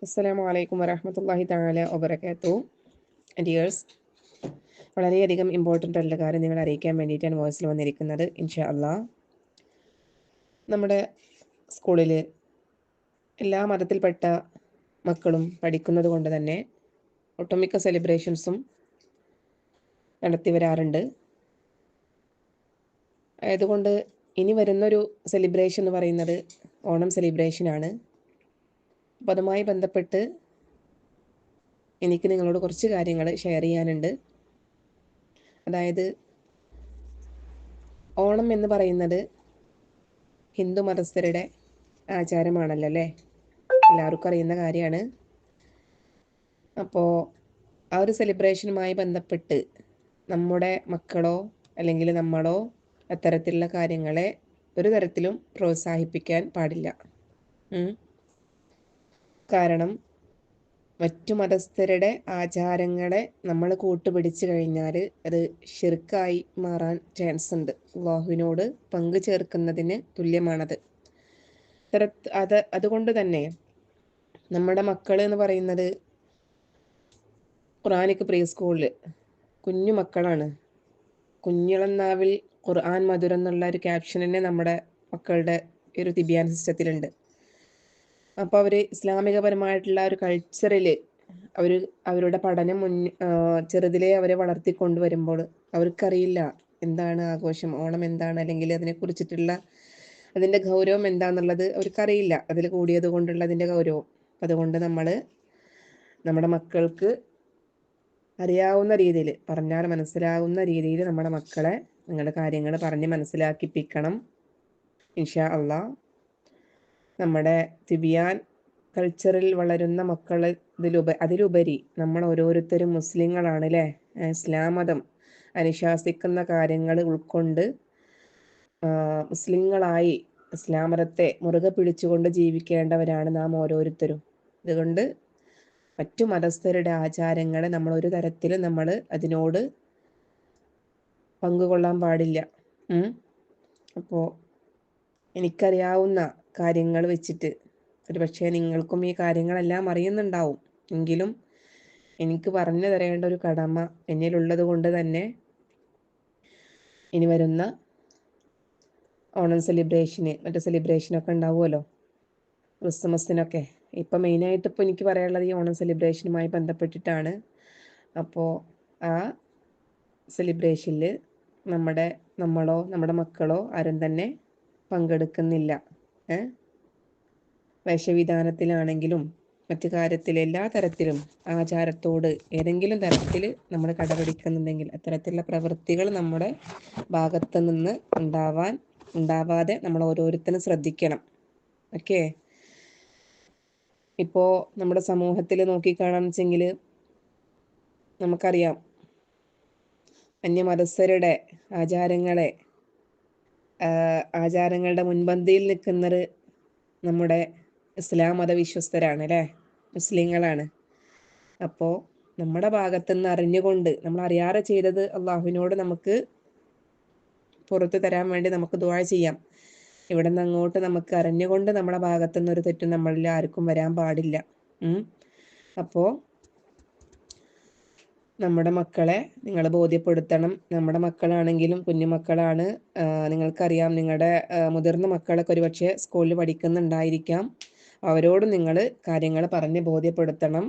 അസ്സലാമു അലൈക്കും വറഹ്മത്തുള്ളാഹി തആല വബറകാതുഹു. ഡിയേഴ്സ്, വളരെയധികം ഇമ്പോർട്ടൻ്റ് ആയിട്ടുള്ള കാര്യം നിങ്ങളെ അറിയിക്കാൻ വേണ്ടിയിട്ടാണ് വോയിസിൽ വന്നിരിക്കുന്നത്. ഇൻഷാ അള്ളാഹ്, നമ്മുടെ സ്കൂളിൽ എല്ലാ മതത്തിൽപ്പെട്ട മക്കളും പഠിക്കുന്നത് കൊണ്ട് തന്നെ ഒട്ടുമിക്ക സെലിബ്രേഷൻസും നടത്തി വരാറുണ്ട്. ആയതുകൊണ്ട് ഇനി വരുന്നൊരു സെലിബ്രേഷൻ എന്ന് പറയുന്നത് ഓണം സെലിബ്രേഷനാണ്. അപ്പോൾ അതുമായി ബന്ധപ്പെട്ട് എനിക്ക് നിങ്ങളോട് കുറച്ച് കാര്യങ്ങൾ ഷെയർ ചെയ്യാനുണ്ട്. അതായത്, ഓണം എന്ന് പറയുന്നത് ഹിന്ദു മതസ്ഥരുടെ ആചാരമാണല്ലോ അല്ലേ, എല്ലാവർക്കും അറിയുന്ന കാര്യമാണ്. അപ്പോൾ ആ ഒരു സെലിബ്രേഷനുമായി ബന്ധപ്പെട്ട് നമ്മുടെ മക്കളോ അല്ലെങ്കിൽ നമ്മളോ അത്തരത്തിലുള്ള കാര്യങ്ങളെ ഒരു തരത്തിലും പ്രോത്സാഹിപ്പിക്കാൻ പാടില്ല. കാരണം മറ്റു മതസ്ഥരുടെ ആചാരങ്ങളെ നമ്മൾ കൂട്ടുപിടിച്ചു കഴിഞ്ഞാൽ അത് ഷിർക്കായി മാറാൻ ചാൻസ് ഉണ്ട്. അല്ലാഹുവിനോട് പങ്കു ചേർക്കുന്നതിന് തുല്യമാണത്. അതുകൊണ്ട് തന്നെ നമ്മുടെ മക്കൾ എന്ന് പറയുന്നത് ഖുർആനിക് പ്രീ സ്കൂളിൽ കുഞ്ഞു മക്കളാണ്. കുഞ്ഞിളന്നാവിൽ ഖുർആൻ മധുരം എന്നുള്ള ഒരു ക്യാപ്ഷൻ തന്നെ നമ്മുടെ മക്കളുടെ ഒരു തിബിയാൻ സിസ്റ്റത്തിലുണ്ട്. അപ്പോൾ അവർ ഇസ്ലാമികപരമായിട്ടുള്ള ഒരു കൾച്ചറിൽ അവരുടെ പഠനം ചെറുതിലേ അവരെ വളർത്തിക്കൊണ്ടുവരുമ്പോൾ അവർക്കറിയില്ല എന്താണ് ആഘോഷം, ഓണം എന്താണ്, അല്ലെങ്കിൽ അതിനെക്കുറിച്ചിട്ടുള്ള അതിൻ്റെ ഗൗരവം എന്താണെന്നുള്ളത് അവർക്കറിയില്ല. അതിൽ കൂടിയത് കൊണ്ടുള്ള അതിൻ്റെ ഗൗരവം. അതുകൊണ്ട് നമ്മൾ നമ്മുടെ മക്കൾക്ക് അറിയാവുന്ന രീതിയിൽ, പറഞ്ഞാൽ മനസ്സിലാവുന്ന രീതിയിൽ നമ്മുടെ മക്കളെ നിങ്ങളുടെ കാര്യങ്ങൾ പറഞ്ഞ് മനസ്സിലാക്കിപ്പിക്കണം. ഇൻഷാ അള്ളാഹ്, നമ്മുടെ തിബിയാൻ കൾച്ചറിൽ വളരുന്ന മക്കൾ അതിലുപരി നമ്മൾ ഓരോരുത്തരും മുസ്ലിങ്ങളാണ് അല്ലേ. ഇസ്ലാം മതം അനുശാസിക്കുന്ന കാര്യങ്ങൾ ഉൾക്കൊണ്ട് മുസ്ലിങ്ങളായി ഇസ്ലാം മതത്തെ മുറുകെ പിടിച്ചുകൊണ്ട് ജീവിക്കേണ്ടവരാണ് നാം ഓരോരുത്തരും. അതുകൊണ്ട് മറ്റു മതസ്ഥരുടെ ആചാരങ്ങളെ നമ്മൾ ഒരു തരത്തിൽ നമ്മൾ അതിനോട് പങ്കുകൊള്ളാൻ പാടില്ല. അപ്പോൾ എനിക്കറിയാവുന്ന കാര്യങ്ങൾ വെച്ചിട്ട്, ഒരു പക്ഷേ നിങ്ങൾക്കും ഈ കാര്യങ്ങളെല്ലാം അറിയുന്നുണ്ടാവും, എങ്കിലും എനിക്ക് പറഞ്ഞു തരേണ്ട ഒരു കടമ എന്നിലുള്ളത് കൊണ്ട് തന്നെ ഇനി വരുന്ന ഓണം സെലിബ്രേഷന്, മറ്റു സെലിബ്രേഷനൊക്കെ ഉണ്ടാവുമല്ലോ, ക്രിസ്മസിനൊക്കെ. ഇപ്പം മെയിനായിട്ട് ഇപ്പോൾ എനിക്ക് പറയാനുള്ളത് ഈ ഓണം സെലിബ്രേഷനുമായി ബന്ധപ്പെട്ടിട്ടാണ്. അപ്പോൾ ആ സെലിബ്രേഷനിൽ നമ്മളോ നമ്മുടെ മക്കളോ ആരും തന്നെ പങ്കെടുക്കുന്നില്ല. വേഷവിധാനത്തിലാണെങ്കിലും മറ്റു കാര്യത്തിൽ എല്ലാ തരത്തിലും ആചാരത്തോട് ഏതെങ്കിലും തരത്തിൽ നമ്മൾ കടപിടിക്കുന്നുണ്ടെങ്കിൽ അത്തരത്തിലുള്ള പ്രവൃത്തികൾ നമ്മുടെ ഭാഗത്ത് നിന്ന് ഉണ്ടാവാതെ നമ്മൾ ഓരോരുത്തരും ശ്രദ്ധിക്കണം. ഓക്കെ. ഇപ്പോൾ നമ്മുടെ സമൂഹത്തിൽ നോക്കിക്കാണാന്ന് വെച്ചെങ്കിൽ നമുക്കറിയാം, അന്യമതസ്ഥരുടെ ആചാരങ്ങളുടെ മുൻപന്തിയിൽ നിൽക്കുന്നത് നമ്മുടെ ഇസ്ലാം മതവിശ്വസ്തരാണ് അല്ലേ, മുസ്ലിങ്ങളാണ്. അപ്പോൾ നമ്മുടെ ഭാഗത്തുനിന്ന് അറിഞ്ഞുകൊണ്ട് നമ്മൾ അറിയാതെ ചെയ്തത് അള്ളാഹുവിനോട് നമുക്ക് പുറത്തു തരാൻ വേണ്ടി നമുക്ക് ദുആ ചെയ്യാം. ഇവിടെ നിന്ന് അങ്ങോട്ട് നമുക്ക് അറിഞ്ഞുകൊണ്ട് നമ്മുടെ ഭാഗത്തുനിന്ന് ഒരു തെറ്റും നമ്മളിൽ ആർക്കും വരാൻ പാടില്ല. അപ്പോൾ നമ്മുടെ മക്കളെ നിങ്ങൾ ബോധ്യപ്പെടുത്തണം. നമ്മുടെ മക്കളാണെങ്കിലും കുഞ്ഞുമക്കളാണ്. നിങ്ങൾക്കറിയാം, നിങ്ങളുടെ മുതിർന്ന മക്കളൊക്കെ ഒരുപക്ഷെ സ്കൂളിൽ പഠിക്കുന്നുണ്ടായിരിക്കാം. അവരോട് നിങ്ങൾ കാര്യങ്ങൾ പറഞ്ഞ് ബോധ്യപ്പെടുത്തണം.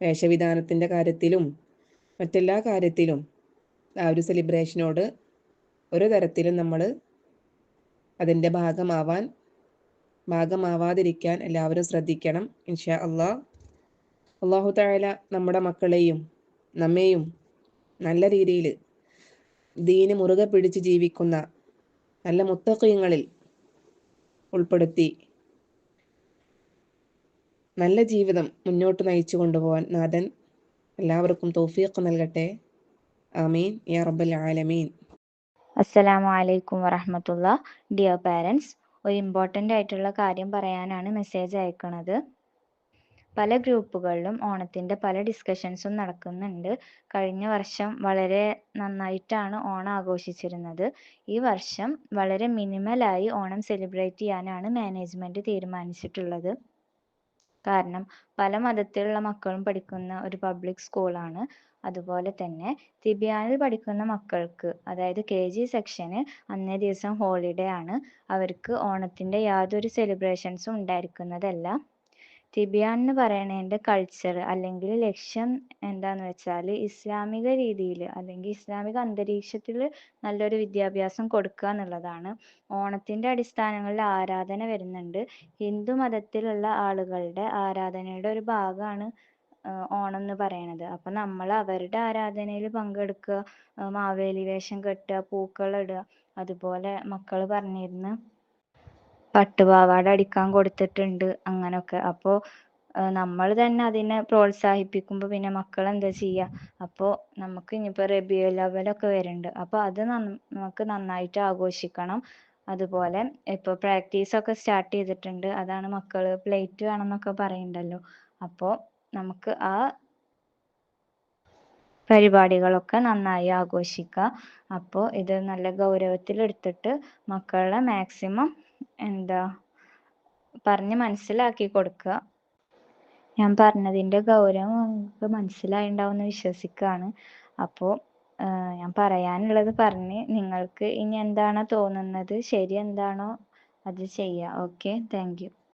വേഷവിധാനത്തിൻ്റെ കാര്യത്തിലും മറ്റെല്ലാ കാര്യത്തിലും ആ ഒരു സെലിബ്രേഷനോട് ഒരു തരത്തിലും നമ്മൾ അതിൻ്റെ ഭാഗമാവാതിരിക്കാൻ എല്ലാവരും ശ്രദ്ധിക്കണം. ഇൻഷാ അള്ളാഹ്. അല്ലാഹു തആല നമ്മുടെ മക്കളെയും നമ്മെയും നല്ല രീതിയിൽ ദീന് മുറുകെ പിടിച്ച് ജീവിക്കുന്ന നല്ല മുത്തഖീങ്ങളിൽ ഉൾപ്പെടുത്തി നല്ല ജീവിതം മുന്നോട്ട് നയിച്ചു കൊണ്ടുപോകാൻ നാഥൻ എല്ലാവർക്കും തൗഫീഖ് നൽകട്ടെ. ആമീൻ യാ റബ്ബൽ ആലമീൻ. അസ്സലാമു അലൈക്കും വറഹ്മത്തുള്ളാഹി. ഡിയർ പാരൻസ്, ഒരു ഇമ്പോർട്ടൻ്റ് ആയിട്ടുള്ള കാര്യം പറയാനാണ് മെസ്സേജ് അയക്കുന്നത്. പല ഗ്രൂപ്പുകളിലും ഓണത്തിൻ്റെ പല ഡിസ്കഷൻസും നടക്കുന്നുണ്ട്. കഴിഞ്ഞ വർഷം വളരെ നന്നായിട്ടാണ് ഓണം ആഘോഷിച്ചിരുന്നത്. ഈ വർഷം വളരെ മിനിമലായി ഓണം സെലിബ്രേറ്റ് ചെയ്യാനാണ് മാനേജ്മെൻറ്റ് തീരുമാനിച്ചിട്ടുള്ളത്. കാരണം പല മതത്തിലുള്ള മക്കളും പഠിക്കുന്ന ഒരു പബ്ലിക് സ്കൂളാണ്. അതുപോലെ തന്നെ തിബിയാനിൽ പഠിക്കുന്ന മക്കൾക്ക്, അതായത് KG സെക്ഷന് അന്നേ ദിവസം ഹോളിഡേ ആണ്. അവർക്ക് ഓണത്തിന്റെ യാതൊരു സെലിബ്രേഷൻസും ഉണ്ടായിരിക്കുന്നതല്ല. തിബിയാൻ എന്ന് പറയണതിന്റെ കൾച്ചർ അല്ലെങ്കിൽ ലക്ഷ്യം എന്താന്ന് വെച്ചാൽ ഇസ്ലാമിക രീതിയിൽ അല്ലെങ്കിൽ ഇസ്ലാമിക അന്തരീക്ഷത്തിൽ നല്ലൊരു വിദ്യാഭ്യാസം കൊടുക്കുക എന്നുള്ളതാണ്. ഓണത്തിന്റെ അടിസ്ഥാനങ്ങളിൽ ആരാധന വരുന്നുണ്ട്. ഹിന്ദു മതത്തിലുള്ള ആളുകളുടെ ആരാധനയുടെ ഒരു ഭാഗമാണ് ഓണം എന്ന് പറയണത്. അപ്പൊ നമ്മൾ അവരുടെ ആരാധനയിൽ പങ്കെടുക്കുക, മാവേലി വേഷം കെട്ടുക, പൂക്കളം അതുപോലെ മക്കള് പറഞ്ഞിരുന്നു പട്ടുപാവാട അടിക്കാൻ കൊടുത്തിട്ടുണ്ട് അങ്ങനൊക്കെ. അപ്പോൾ നമ്മൾ തന്നെ അതിനെ പ്രോത്സാഹിപ്പിക്കുമ്പോൾ പിന്നെ മക്കൾ എന്താ ചെയ്യുക? അപ്പോൾ നമുക്ക് ഇനിയിപ്പോൾ റബീഉൽ അവ്വലൊക്കെ വരുന്നുണ്ട്. അപ്പോൾ അത് നമുക്ക് നന്നായിട്ട് ആഘോഷിക്കണം. അതുപോലെ ഇപ്പോൾ പ്രാക്ടീസൊക്കെ സ്റ്റാർട്ട് ചെയ്തിട്ടുണ്ട്. അതാണ് മക്കൾ പ്ലേറ്റ് വേണം എന്നൊക്കെ പറയുന്നുണ്ടല്ലോ. അപ്പോൾ നമുക്ക് ആ പരിപാടികളൊക്കെ നന്നായി ആഘോഷിക്കുക. അപ്പോൾ ഇത് നല്ല ഗൗരവത്തിലെടുത്തിട്ട് മക്കളെ മാക്സിമം പറഞ്ഞ് മനസ്സിലാക്കി കൊടുക്കുക. ഞാൻ പറഞ്ഞതിന്റെ ഗൗരവം നിങ്ങൾക്ക് മനസ്സിലായിണ്ടാവുമെന്ന് വിശ്വസിക്കുകയാണ്. അപ്പോൾ ഞാൻ പറയാനുള്ളത് പറഞ്ഞ് നിങ്ങൾക്ക് ഇനി എന്താണോ തോന്നുന്നത് ശരി എന്താണോ അത് ചെയ്യുക. Okay, thank you.